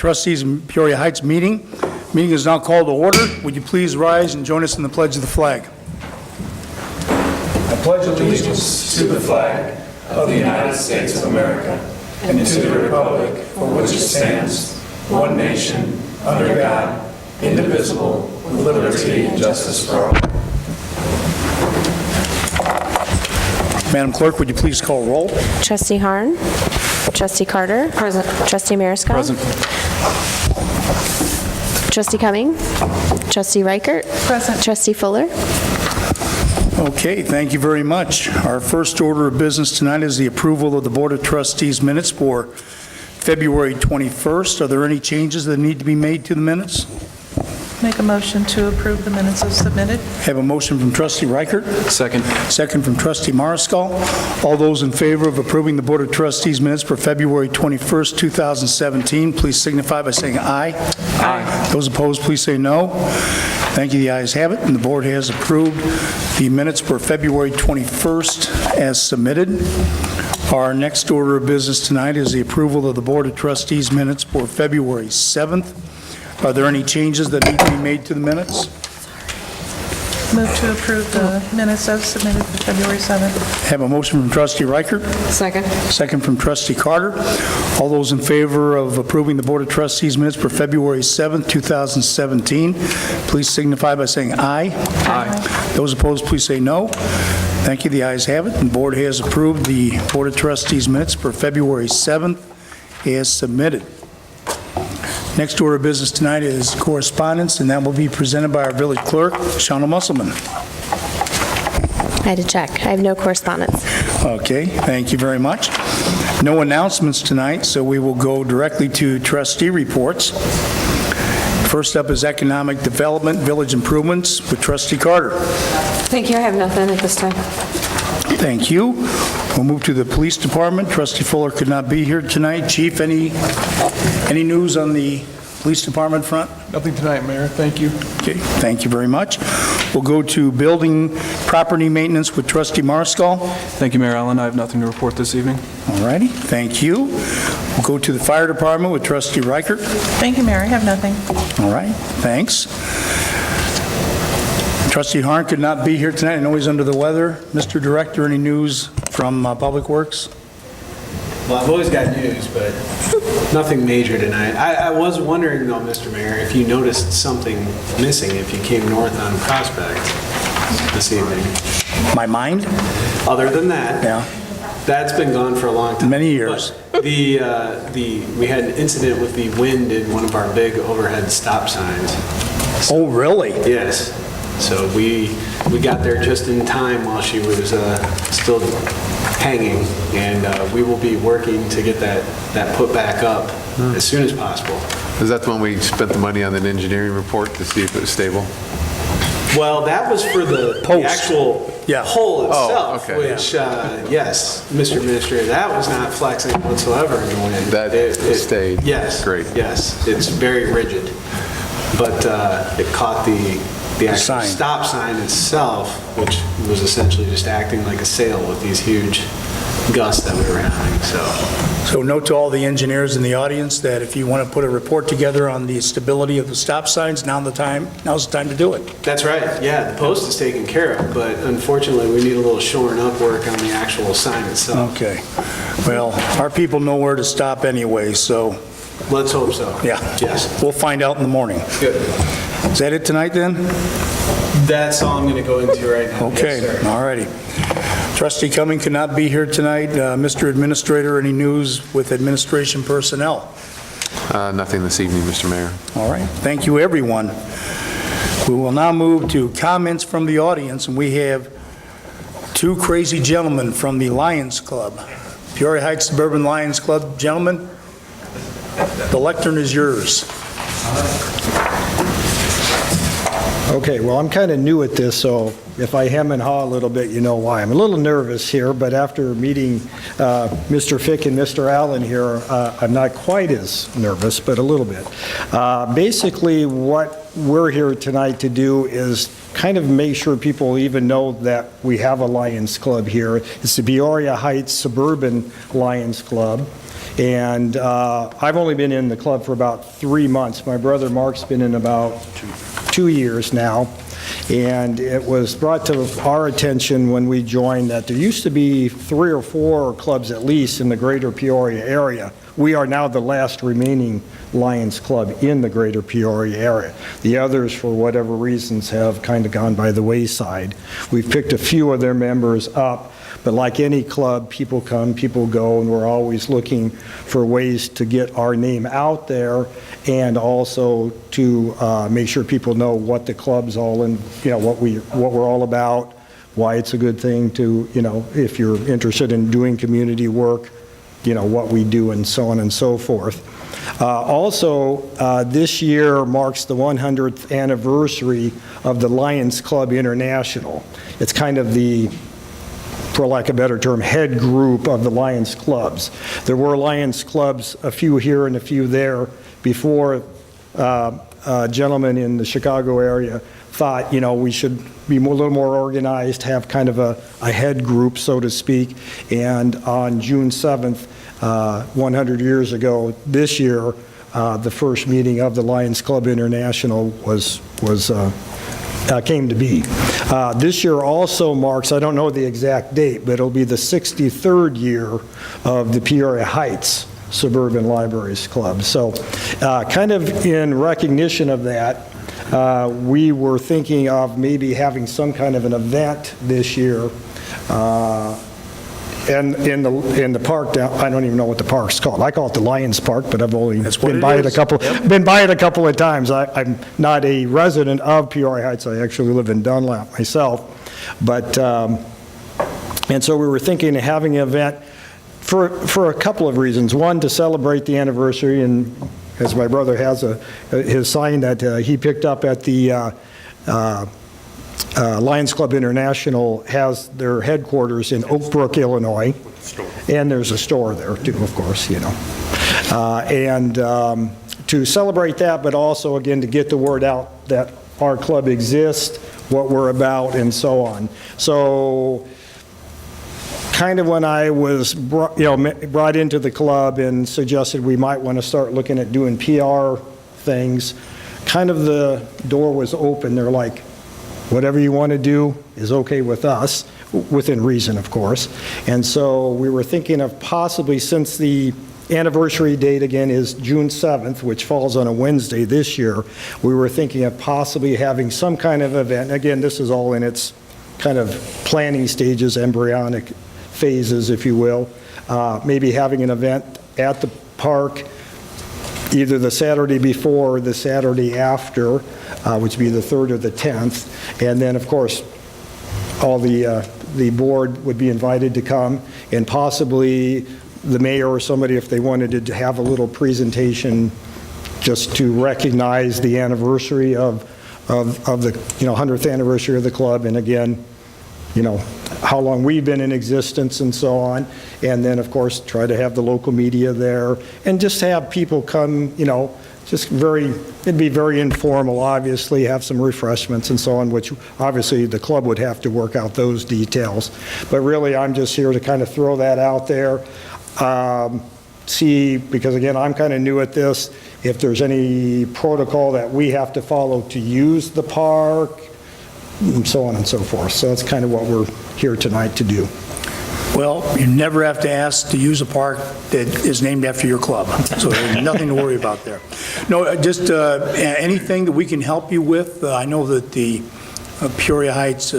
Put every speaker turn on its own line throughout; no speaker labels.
Trustees in Peoria Heights meeting. Meeting is now called to order. Would you please rise and join us in the pledge of the flag?
I pledge allegiance to the flag of the United States of America and to the republic for which it stands, one nation, under God, indivisible, with liberty and justice for all.
Madam Clerk, would you please call roll?
Trustee Harn. Trustee Carter. Present. Trustee Mariscal.
Present.
Trustee Cumming. Trustee Reichert. Present. Trustee Fuller.
Okay, thank you very much. Our first order of business tonight is the approval of the Board of Trustees minutes for February 21st. Are there any changes that need to be made to the minutes?
Make a motion to approve the minutes as submitted.
Have a motion from Trustee Reichert.
Second.
Second from Trustee Mariscal. All those in favor of approving the Board of Trustees minutes for February 21st, 2017, please signify by saying aye.
Aye.
Those opposed, please say no. Thank you. The ayes have it, and the board has approved the minutes for February 21st as submitted. Our next order of business tonight is the approval of the Board of Trustees minutes for February 7th. Are there any changes that need to be made to the minutes?
Move to approve the minutes as submitted for February 7th.
Have a motion from Trustee Reichert.
Second.
Second from Trustee Carter. All those in favor of approving the Board of Trustees minutes for February 7th, 2017, please signify by saying aye.
Aye.
Those opposed, please say no. Thank you. The ayes have it, and the board has approved the Board of Trustees minutes for February 7th as submitted. Next order of business tonight is correspondence, and that will be presented by our village clerk, Shauna Musselman.
I had to check. I have no correspondence.
Okay, thank you very much. No announcements tonight, so we will go directly to trustee reports. First up is economic development, village improvements with Trustee Carter.
Thank you. I have nothing at this time.
Thank you. We'll move to the police department. Trustee Fuller could not be here tonight. Chief, any news on the police department front?
Nothing tonight, Mayor. Thank you.
Okay, thank you very much. We'll go to building property maintenance with Trustee Mariscal.
Thank you, Mayor Allen. I have nothing to report this evening.
All righty, thank you. We'll go to the fire department with Trustee Reichert.
Thank you, Mayor. I have nothing.
All right, thanks. Trustee Harn could not be here tonight. I know he's under the weather. Mr. Director, any news from Public Works?
Well, I've always got news, but nothing major tonight. I was wondering, though, Mr. Mayor, if you noticed something missing if you came north on Prospect this evening.
My mind?
Other than that,
Yeah.
that's been gone for a long time.
Many years.
But we had an incident with the wind in one of our big overhead stop signs.
Oh, really?
Yes. So we got there just in time while she was still hanging, and we will be working to get that put back up as soon as possible.
Is that the one we spent the money on an engineering report to see if it was stable?
Well, that was for the actual pole itself,
okay.
which, yes, Mr. Administrator, that was not flexing whatsoever in the wind.
That it stayed?
Yes.
Great.
Yes, it's very rigid. But it caught the actual
sign.
stop sign itself, which was essentially just acting like a sail with these huge gusts that we were having,
So note to all the engineers in the audience that if you want to put a report together on the stability of the stop signs, now's the time to do it.
That's right, yeah, the post is taken care of, but unfortunately, we need a little shoring up work on the actual sign itself.
Okay. Well, our people know where to stop anyway, so
Let's hope so.
yeah.
Yes.
We'll find out in the morning.
Good.
Is that it tonight then?
That's all I'm going to go into right now.
Okay,
Yes, sir.
all righty. Trustee Cumming could not be here tonight. Mr. Administrator, any news with administration personnel?
Nothing this evening, Mr. Mayor.
All right, thank you, everyone. We will now move to comments from the audience, and we have two crazy gentlemen from the Lions Club. Peoria Heights Suburban Lions Club. Gentlemen, the lectern is yours.
Okay, well, I'm kind of new at this, so if I hem and haw a little bit, you know why. I'm a little nervous here, but after meeting Mr. Fick and Mr. Allen here, I'm not quite as nervous, but a little bit. Basically, what we're here tonight to do is kind of make sure people even know that we have a Lions Club here. It's the Peoria Heights Suburban Lions Club. And I've only been in the club for about 3 months. My brother Mark's been in about 2 years now. And it was brought to our attention when we joined that there used to be 3 or 4 clubs at least in the greater Peoria area. We are now the last remaining Lions Club in the greater Peoria area. The others, for whatever reasons, have kind of gone by the wayside. We've picked a few of their members up, but like any club, people come, people go, and we're always looking for ways to get our name out there and also to make sure people know what the club's all in, what we're all about, why it's a good thing to, if you're interested in doing community work, what we do and so on and so forth. Also, this year marks the 100th anniversary of the Lions Club International. It's kind of the, for lack of a better term, head group of the Lions clubs. There were Lions clubs, a few here and a few there, before a gentleman in the Chicago area thought, we should be a little more organized, have kind of a head group, so to speak. And on June 7th, 100 years ago, this year, the first meeting of the Lions Club International came to be. This year also marks, I don't know the exact date, but it'll be the 63rd year of the Peoria Heights Suburban Libraries Club. So kind of in recognition of that, we were thinking of maybe having some kind of an event this year. And in the park down, I don't even know what the park's called. I call it the Lions Park, but I've only been by it a couple of times. I'm not a resident of Peoria Heights. I actually live in Dunlap myself. But and so we were thinking of having an event for a couple of reasons. One, to celebrate the anniversary, and as my brother has his sign that he picked up at the Lions Club International has their headquarters in Oak Brook, Illinois. And there's a store there too, of course, And to celebrate that, but also, again, to get the word out that our club exists, what we're about, and so on. So kind of when I was brought into the club and suggested we might want to start looking at doing PR things, kind of the door was open. They're like, whatever you want to do is okay with us, within reason, of course. And so we were thinking of possibly, since the anniversary date again is June 7th, which falls on a Wednesday this year, we were thinking of possibly having some kind of event. Again, this is all in its kind of planning stages, embryonic phases, if you will. Maybe having an event at the park either the Saturday before or the Saturday after, which would be the 3rd or the 10th. And then, of course, all the board would be invited to come, and possibly the mayor or somebody, if they wanted to have a little presentation just to recognize the anniversary of the 100th anniversary of the club, and again, how long we've been in existence and so on. And then, of course, try to have the local media there and just have people come, it'd be very informal, obviously, have some refreshments and so on, which obviously the club would have to work out those details. But really, I'm just here to kind of throw that out there. See, because again, I'm kind of new at this, if there's any protocol that we have to follow to use the park, and so on and so forth. So that's kind of what we're here tonight to do.
Well, you never have to ask to use a park that is named after your club, so there's nothing to worry about there. No, just anything that we can help you with. I know that the Peoria Heights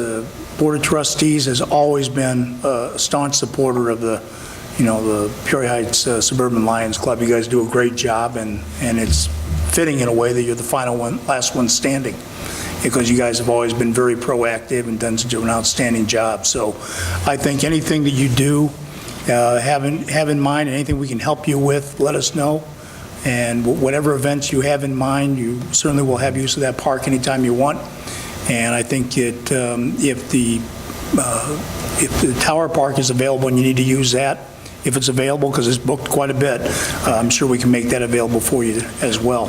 Board of Trustees has always been a staunch supporter of the Peoria Heights Suburban Lions Club. You guys do a great job, and it's fitting in a way that you're the last one standing, because you guys have always been very proactive and done an outstanding job. So I think anything that you do, have in mind, and anything we can help you with, let us know. And whatever events you have in mind, you certainly will have use of that park anytime you want. And I think if the Tower Park is available and you need to use that, if it's available, because it's booked quite a bit, I'm sure we can make that available for you as well.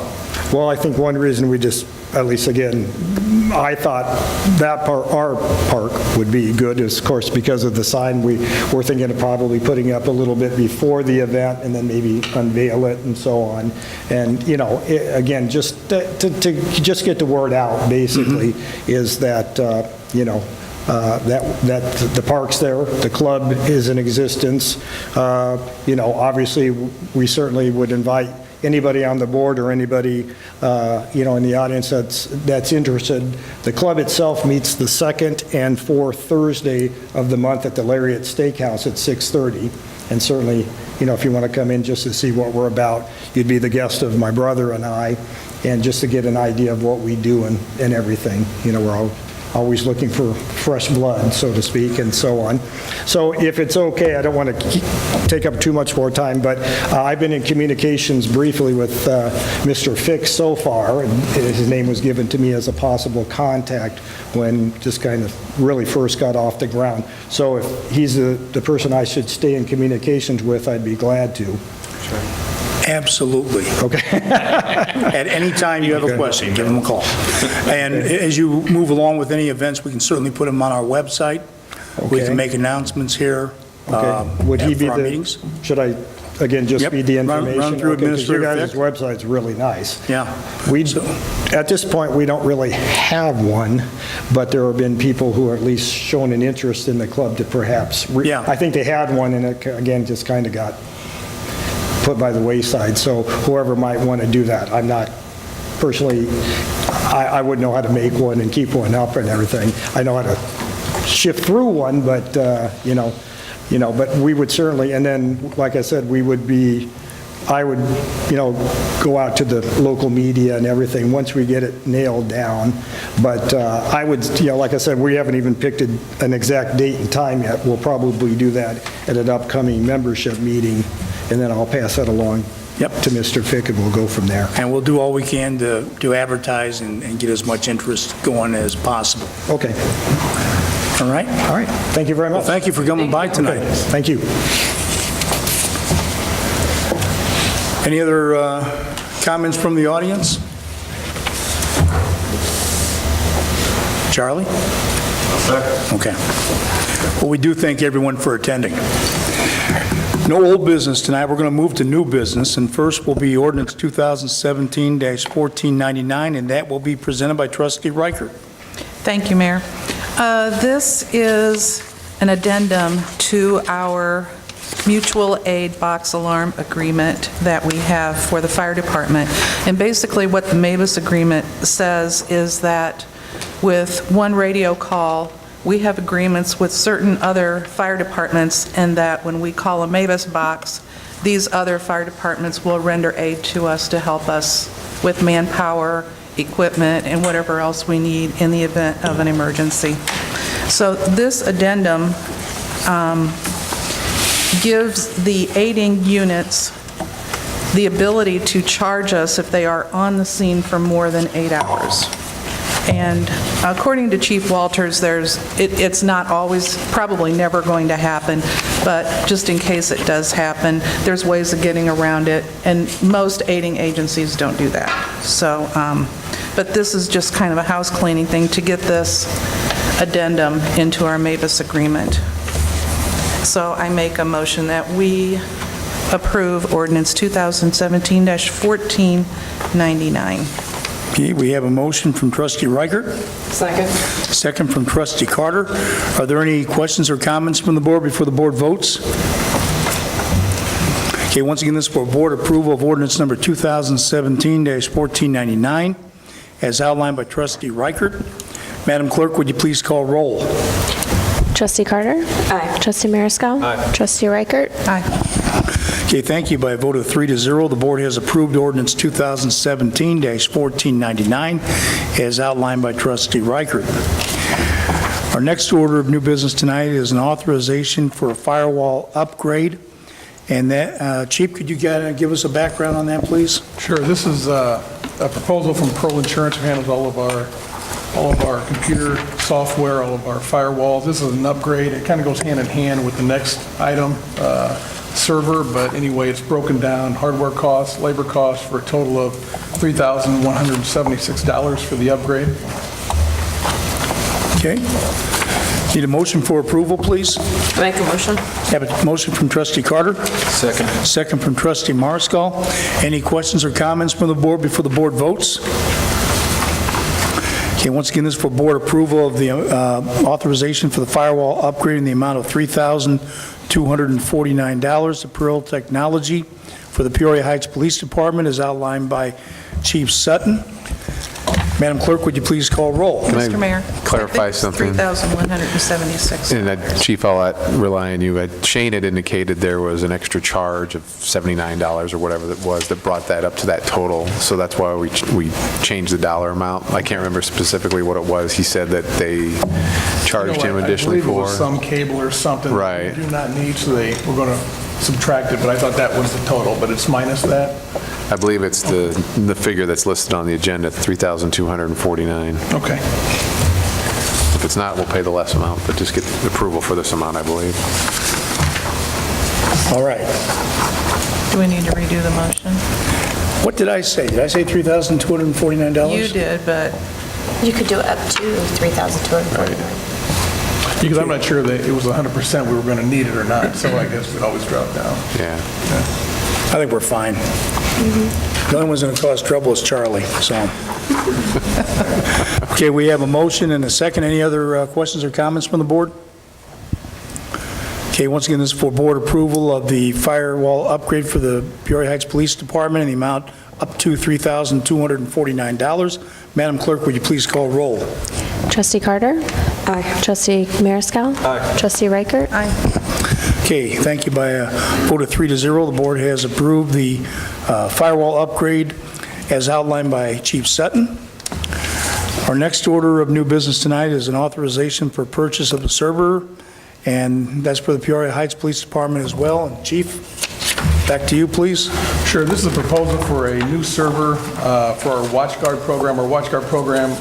Well, I think one reason we just, at least again, I thought that part, our park would be good is, of course, because of the sign. We're thinking of probably putting up a little bit before the event and then maybe unveil it and so on. And, again, just to just get the word out, basically, is that, that the park's there, the club is in existence. Obviously, we certainly would invite anybody on the board or anybody, in the audience that's interested. The club itself meets the second and fourth Thursday of the month at the Lariat Steakhouse at 6:30. And certainly, if you want to come in just to see what we're about, you'd be the guest of my brother and I, and just to get an idea of what we do and everything. We're always looking for fresh blood, so to speak, and so on. So if it's okay, I don't want to take up too much more time, but I've been in communications briefly with Mr. Fick so far, and his name was given to me as a possible contact when just kind of really first got off the ground. So if he's the person I should stay in communications with, I'd be glad to.
Absolutely.
Okay.
At any time you have a question, give them a call. And as you move along with any events, we can certainly put them on our website. We
Okay.
can make announcements here
Okay. Would he be
for our
the,
meetings.
should I, again, just
Yep.
be the
Run
information?
through
Okay, 'cause
Administrator
your guys'
Fick.
website's really nice.
Yeah.
At this point, we don't really have one, but there have been people who are at least shown an interest in the club to perhaps,
Yeah.
I think they had one, and it, again, just kind of got put by the wayside, so whoever might want to do that. I'm not, personally, I wouldn't know how to make one and keep one up and everything. I know how to shift through one, but, but we would certainly, and then, like I said, I would, go out to the local media and everything once we get it nailed down. But I would, like I said, we haven't even picked an exact date and time yet. We'll probably do that at an upcoming membership meeting, and then I'll pass that along to Mr. Fick, and we'll go from there.
And we'll do all we can to advertise and get as much interest going as possible.
Okay.
All right?
All right. Thank you very much.
Well, thank you for coming by tonight.
Okay. Thank you.
Any other comments from the audience? Charlie? Okay. Well, we do thank everyone for attending. No old business tonight. We're going to move to new business, and first will be ordinance 2017-1499, and that will be presented by Trustee Reichert.
Thank you, Mayor. This is an addendum to our mutual aid box alarm agreement that we have for the fire department. And basically what the Mavis agreement says is that with one radio call, we have agreements with certain other fire departments, and that when we call a Mavis box, these other fire departments will render aid to us to help us with manpower, equipment, and whatever else we need in the event of an emergency. So this addendum gives the aiding units the ability to charge us if they are on the scene for more than 8 hours. And according to Chief Walters, it's not always, probably never going to happen, but just in case it does happen, there's ways of getting around it, and most aiding agencies don't do that. So, but this is just kind of a house cleaning thing to get this addendum into our Mavis agreement. So I make a motion that we approve ordinance 2017-1499.
Okay, we have a motion from Trustee Reichert,
Second.
second from Trustee Carter. Are there any questions or comments from the board before the board votes? Okay, once again, this is for board approval of ordinance number 2017-1499, as outlined by Trustee Reichert. Madam Clerk, would you please call roll?
Trustee Carter?
Aye.
Trustee Mariscal?
Aye.
Trustee Reichert?
Aye.
Okay, thank you. By a vote of 3-0, the board has approved ordinance 2017-1499, as outlined by Trustee Reichert. Our next order of new business tonight is an authorization for a firewall upgrade. And that, Chief, could you give us a background on that, please?
Sure, this is a proposal from Pearl Insurance, who handles all of our computer software, all of our firewalls. This is an upgrade. It kind of goes hand in hand with the next item. server, but anyway, it's broken down, hardware costs, labor costs, for a total of $3,176 for the upgrade.
Okay. Need a motion for approval, please?
Make a motion.
Have a motion from trustee Carter.
Second.
Second from trustee Mariscal. Any questions or comments from the board before the board votes? Okay, once again, this is for board approval of the authorization for the firewall upgrade in the amount of $3,249 to Pearl Technology for the Peoria Heights Police Department as outlined by Chief Sutton. Madam Clerk, would you please call roll?
Can I
Mr. Mayor.
clarify something?
$3,176.
And Chief, I'll rely on you. Shane had indicated there was an extra charge of $79 or whatever that was that brought that up to that total. So that's why we changed the dollar amount. I can't remember specifically what it was. He said that they charged him additionally
I believe it
for.
was some cable or something.
Right.
That we do not need, so they were going to subtract it, but I thought that was the total, but it's minus that?
I believe it's the figure that's listed on the agenda, $3,249.
Okay.
If it's not, we'll pay the less amount, but just get approval for this amount, I believe.
All right.
Do we need to redo the motion?
What did I say? Did I say $3,249?
You did, but
You could do it up to $3,249.
Because I'm not sure that it was 100% we were going to need it or not, so I guess we'd always drop down.
Yeah.
I think we're fine. The only one's going to cause trouble is Charlie, so. Okay, we have a motion and a second. Any other questions or comments from the board? Okay, once again, this is for board approval of the firewall upgrade for the Peoria Heights Police Department in the amount up to $3,249. Madam Clerk, would you please call roll?
Trustee Carter?
Aye.
Trustee Mariscal? Aye. Trustee Reichert?
Aye.
Okay, thank you. By a vote of 3-0, the board has approved the firewall upgrade as outlined by Chief Sutton. Our next order of new business tonight is an authorization for purchase of the server, and that's for the Peoria Heights Police Department as well. And Chief, back to you, please.
Sure, this is a proposal for a new server for our WatchGuard program. Our WatchGuard program,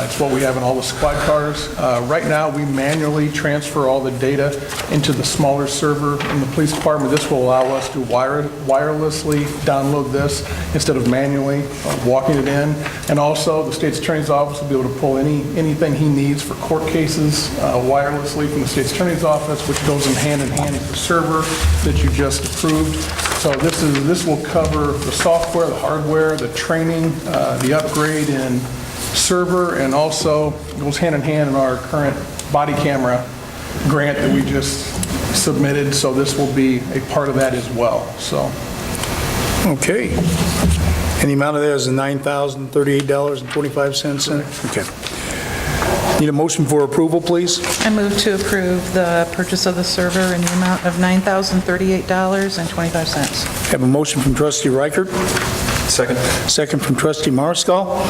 it's what we have in all the squad cars. Right now, we manually transfer all the data into the smaller server in the police department. This will allow us to wirelessly download this instead of manually walking it in. And also, the state's attorney's office will be able to pull anything he needs for court cases wirelessly from the state's attorney's office, which goes in hand with the server that you just approved. So this will cover the software, the hardware, the training, the upgrade in server, and also goes hand in hand in our current body camera grant that we just submitted. So this will be a part of that as well. So.
Okay. And the amount of that is $9,038.25. Okay. Need a motion for approval, please?
I move to approve the purchase of the server in the amount of $9,038.25.
Have a motion from trustee Reichert.
Second.
Second from trustee Mariscal.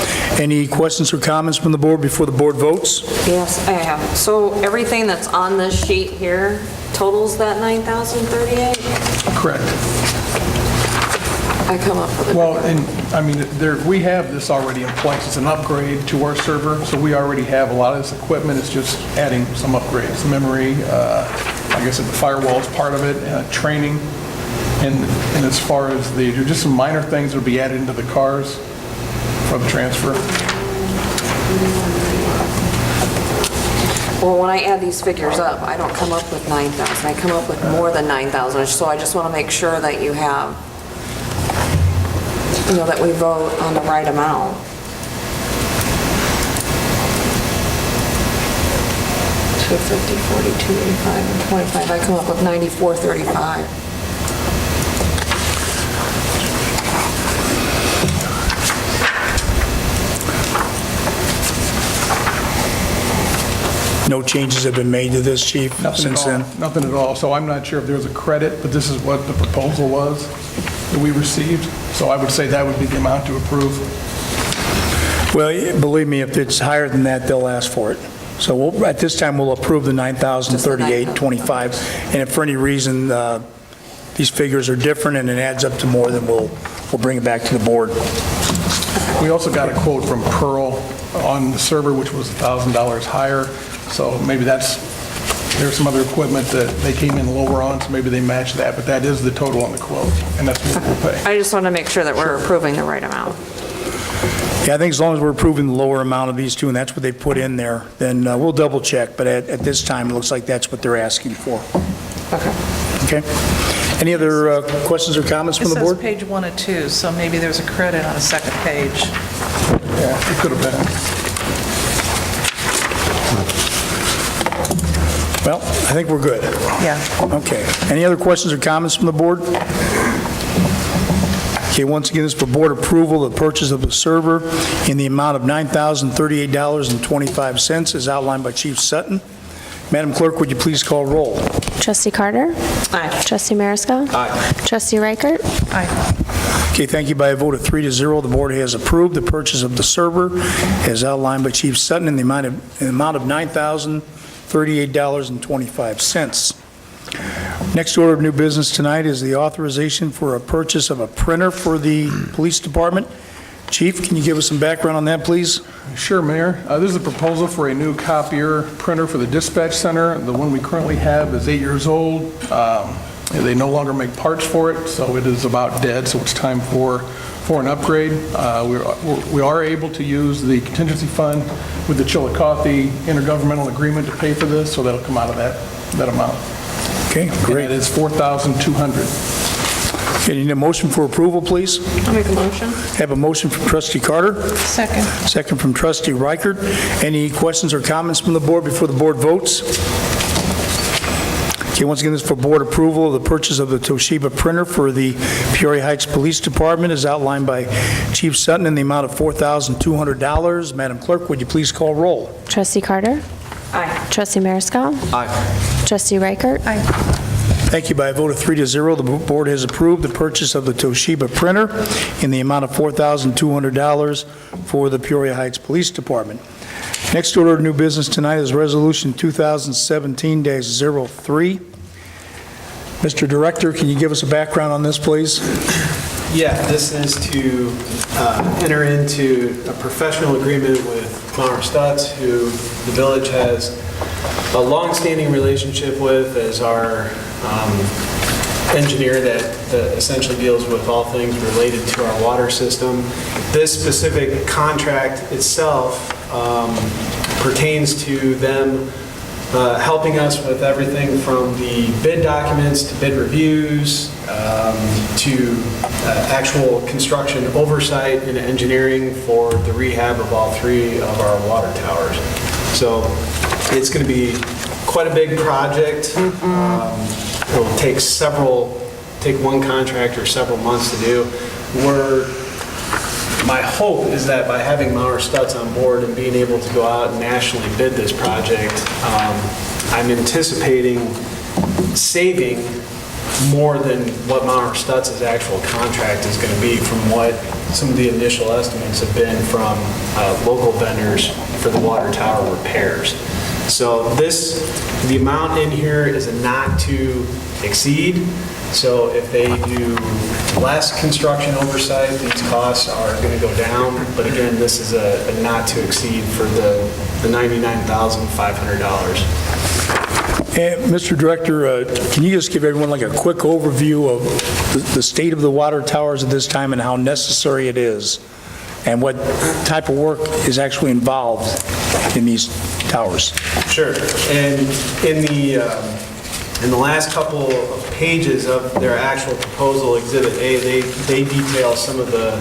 Any questions or comments from the board before the board votes?
Yes, I have. So everything that's on this sheet here totals that 9,038?
Correct.
I come up with it.
Well, and, I mean, we have this already in place. It's an upgrade to our server, so we already have a lot of this equipment. It's just adding some upgrades, memory, like I said, the firewall is part of it, training, and as far as just some minor things that will be added into the cars for the transfer.
Well, when I add these figures up, I don't come up with 9,000. I come up with more than 9,000. So I just want to make sure that you have, that we vote on the right amount. $250, $40, $285, and $25. I come up with $94.35.
No changes have been made to this, Chief,
Nothing
since
at all.
then?
Nothing at all. So I'm not sure if there's a credit, but this is what the proposal was that we received. So I would say that would be the amount to approve.
Well, believe me, if it's higher than that, they'll ask for it. So at this time, we'll approve the $9,038.25. And if for any reason these figures are different and it adds up to more, then we'll bring it back to the board.
We also got a quote from Pearl on the server, which was $1,000 higher. So maybe that's There's some other equipment that they came in lower on, so maybe they matched that, but that is the total on the quote, and that's what we'll pay.
I just want to make sure that we're approving the right amount.
Yeah, I think as long as we're approving the lower amount of these two, and that's what they put in there, then we'll double check, but at this time, it looks like that's what they're asking for.
Okay.
Okay? Any other questions or comments
It
from the
says
board?
page 1 of 2, so maybe there's a credit on a second page.
Yeah, it could have been.
Well, I think we're good.
Yeah.
Okay. Any other questions or comments from the board? Okay, once again, this is for board approval, the purchase of the server in the amount of $9,038.25 as outlined by Chief Sutton. Madam Clerk, would you please call roll?
Trustee Carter?
Aye.
Trustee Mariscal? Aye. Trustee Reichert?
Aye.
Okay, thank you. By a vote of 3-0, the board has approved the purchase of the server as outlined by Chief Sutton in the amount of $9,038.25. Next order of new business tonight is the authorization for a purchase of a printer for the police department. Chief, can you give us some background on that, please?
Sure, Mayor. This is a proposal for a new copier printer for the dispatch center. The one we currently have is 8 years old. They no longer make parts for it, so it is about dead, so it's time for an upgrade. We are able to use the contingency fund with the Chillicothe intergovernmental agreement to pay for this, so that'll come out of that amount.
Okay, great.
And it is $4,200.
Okay, you need a motion for approval, please?
I'll make a motion.
Have a motion from Trustee Carter,
Second.
second from Trustee Reichert. Any questions or comments from the board before the board votes? Okay, once again, this is for board approval of the purchase of the Toshiba printer for the Peoria Heights Police Department as outlined by Chief Sutton in the amount of $4,200. Madam Clerk, would you please call roll?
Trustee Carter?
Aye.
Trustee Mariscal? Aye. Trustee Reichert?
Aye.
Thank you. By a vote of 3-0, the board has approved the purchase of the Toshiba printer in the amount of $4,200 for the Peoria Heights Police Department. Next order of new business tonight is Resolution 2017-03. Mr. Director, can you give us a background on this, please?
Yeah, this is to enter into a professional agreement with Maurer Stutz, who the village has a long-standing relationship with as our engineer that essentially deals with all things related to our water system. This specific contract itself pertains to them helping us with everything from the bid documents to bid reviews to actual construction oversight and engineering for the rehab of all 3 of our water towers. So it's going to be quite a big project. It'll take one contractor several months to do. My hope is that by having Maurer Stutz on board and being able to go out and nationally bid this project, I'm anticipating saving more than what Maurer Stutz's actual contract is going to be from what some of the initial estimates have been from local vendors for the water tower repairs. So the amount in here is a not to exceed. So if they do less construction oversight, these costs are going to go down. But again, this is a not to exceed for the $99,500.
Mr. Director, can you just give everyone like a quick overview of the state of the water towers at this time and how necessary it is, and what type of work is actually involved in these towers?
Sure. And in the last couple of pages of their actual proposal, Exhibit A, they detail some of the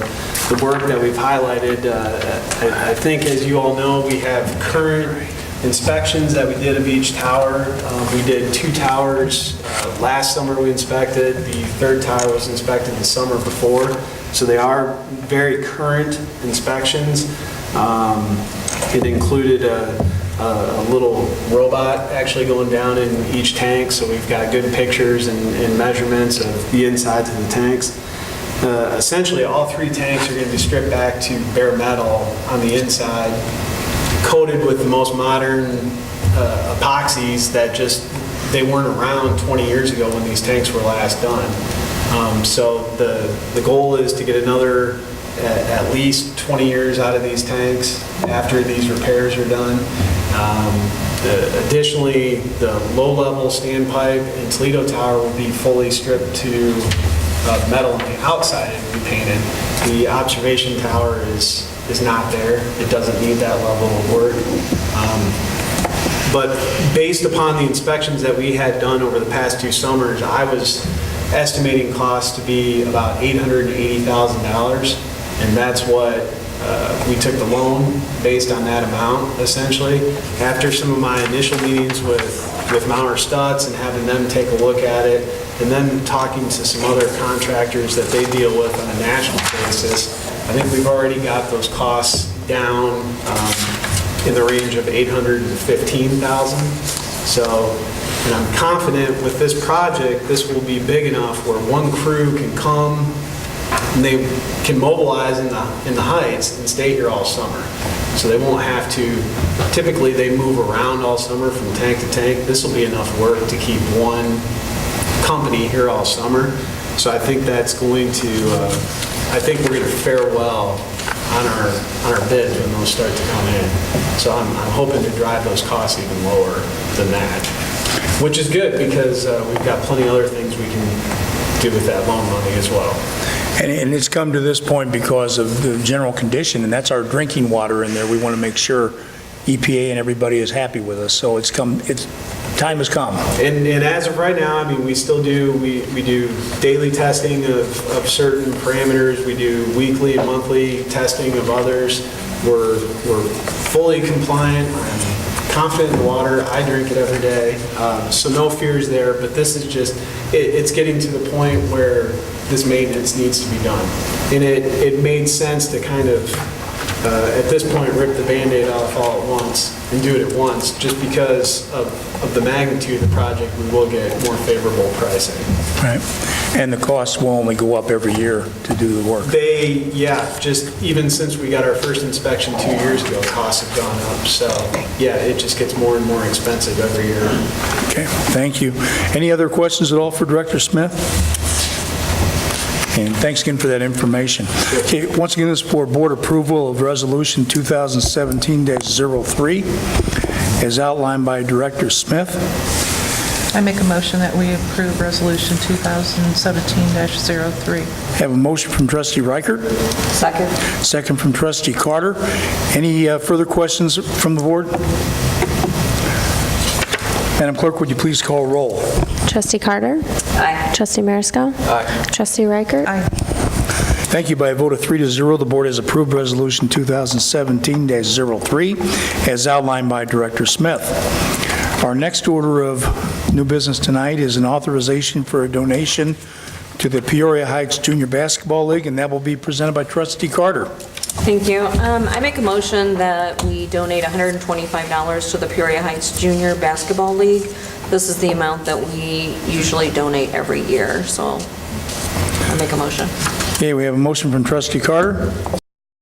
work that we've highlighted. I think, as you all know, we have current inspections that we did of each tower. We did 2 towers. Last summer we inspected. The 3rd tower was inspected the summer before. So they are very current inspections. It included a little robot actually going down in each tank, so we've got good pictures and measurements of the insides of the tanks. Essentially, all 3 tanks are going to be stripped back to bare metal on the inside, coated with the most modern epoxies that they weren't around 20 years ago when these tanks were last done. So the goal is to get another at least 20 years out of these tanks after these repairs are done. Additionally, the low-level standpipe in Toledo Tower will be fully stripped to metal on the outside and repainted. The observation tower is not there. It doesn't need that level of work. But based upon the inspections that we had done over the past 2 summers, I was estimating costs to be about $880,000, and that's what we took the loan based on that amount, essentially. After some of my initial meetings with Maurer Stutz and having them take a look at it, and then talking to some other contractors that they deal with on a national basis, I think we've already got those costs down in the range of $815,000. So, and I'm confident with this project, this will be big enough where one crew can come and they can mobilize in the heights and stay here all summer. So they won't have to, typically they move around all summer from tank to tank. This will be enough work to keep one company here all summer. So I think that's going to, I think we're going to fare well on our bids when those start to come in. So I'm hoping to drive those costs even lower than that, which is good because we've got plenty of other things we can do with that loan money as well.
And it's come to this point because of the general condition, and that's our drinking water in there. We want to make sure EPA and everybody is happy with us. So time has come.
And as of right now, I mean, we still do, we do daily testing of certain parameters. We do weekly and monthly testing of others. We're fully compliant. I'm confident in the water. I drink it every day. So no fears there, but this is just, it's getting to the point where this maintenance needs to be done. And it made sense to kind of, at this point, rip the Band-Aid off all at once and do it at once, just because of the magnitude of the project, we will get more favorable pricing.
Right. And the costs will only go up every year to do the work.
Just even since we got our first inspection 2 years ago, costs have gone up. So, yeah, it just gets more and more expensive every year.
Okay, thank you. Any other questions at all for Director Smith? And thanks again for that information. Okay, once again, this is for board approval of Resolution 2017-03, as outlined by Director Smith.
I make a motion that we approve Resolution 2017-03.
Have a motion from Trustee Reichert.
Second.
Second from Trustee Carter. Any further questions from the board? Madam Clerk, would you please call roll?
Trustee Carter?
Aye.
Trustee Mariscal? Aye. Trustee Reichert?
Aye.
Thank you. By a vote of 3-0, the board has approved Resolution 2017-03 as outlined by Director Smith. Our next order of new business tonight is an authorization for a donation to the Peoria Heights Junior Basketball League, and that will be presented by Trustee Carter.
Thank you. I make a motion that we donate $125 to the Peoria Heights Junior Basketball League. This is the amount that we usually donate every year, so I make a motion.
Okay, we have a motion from Trustee Carter.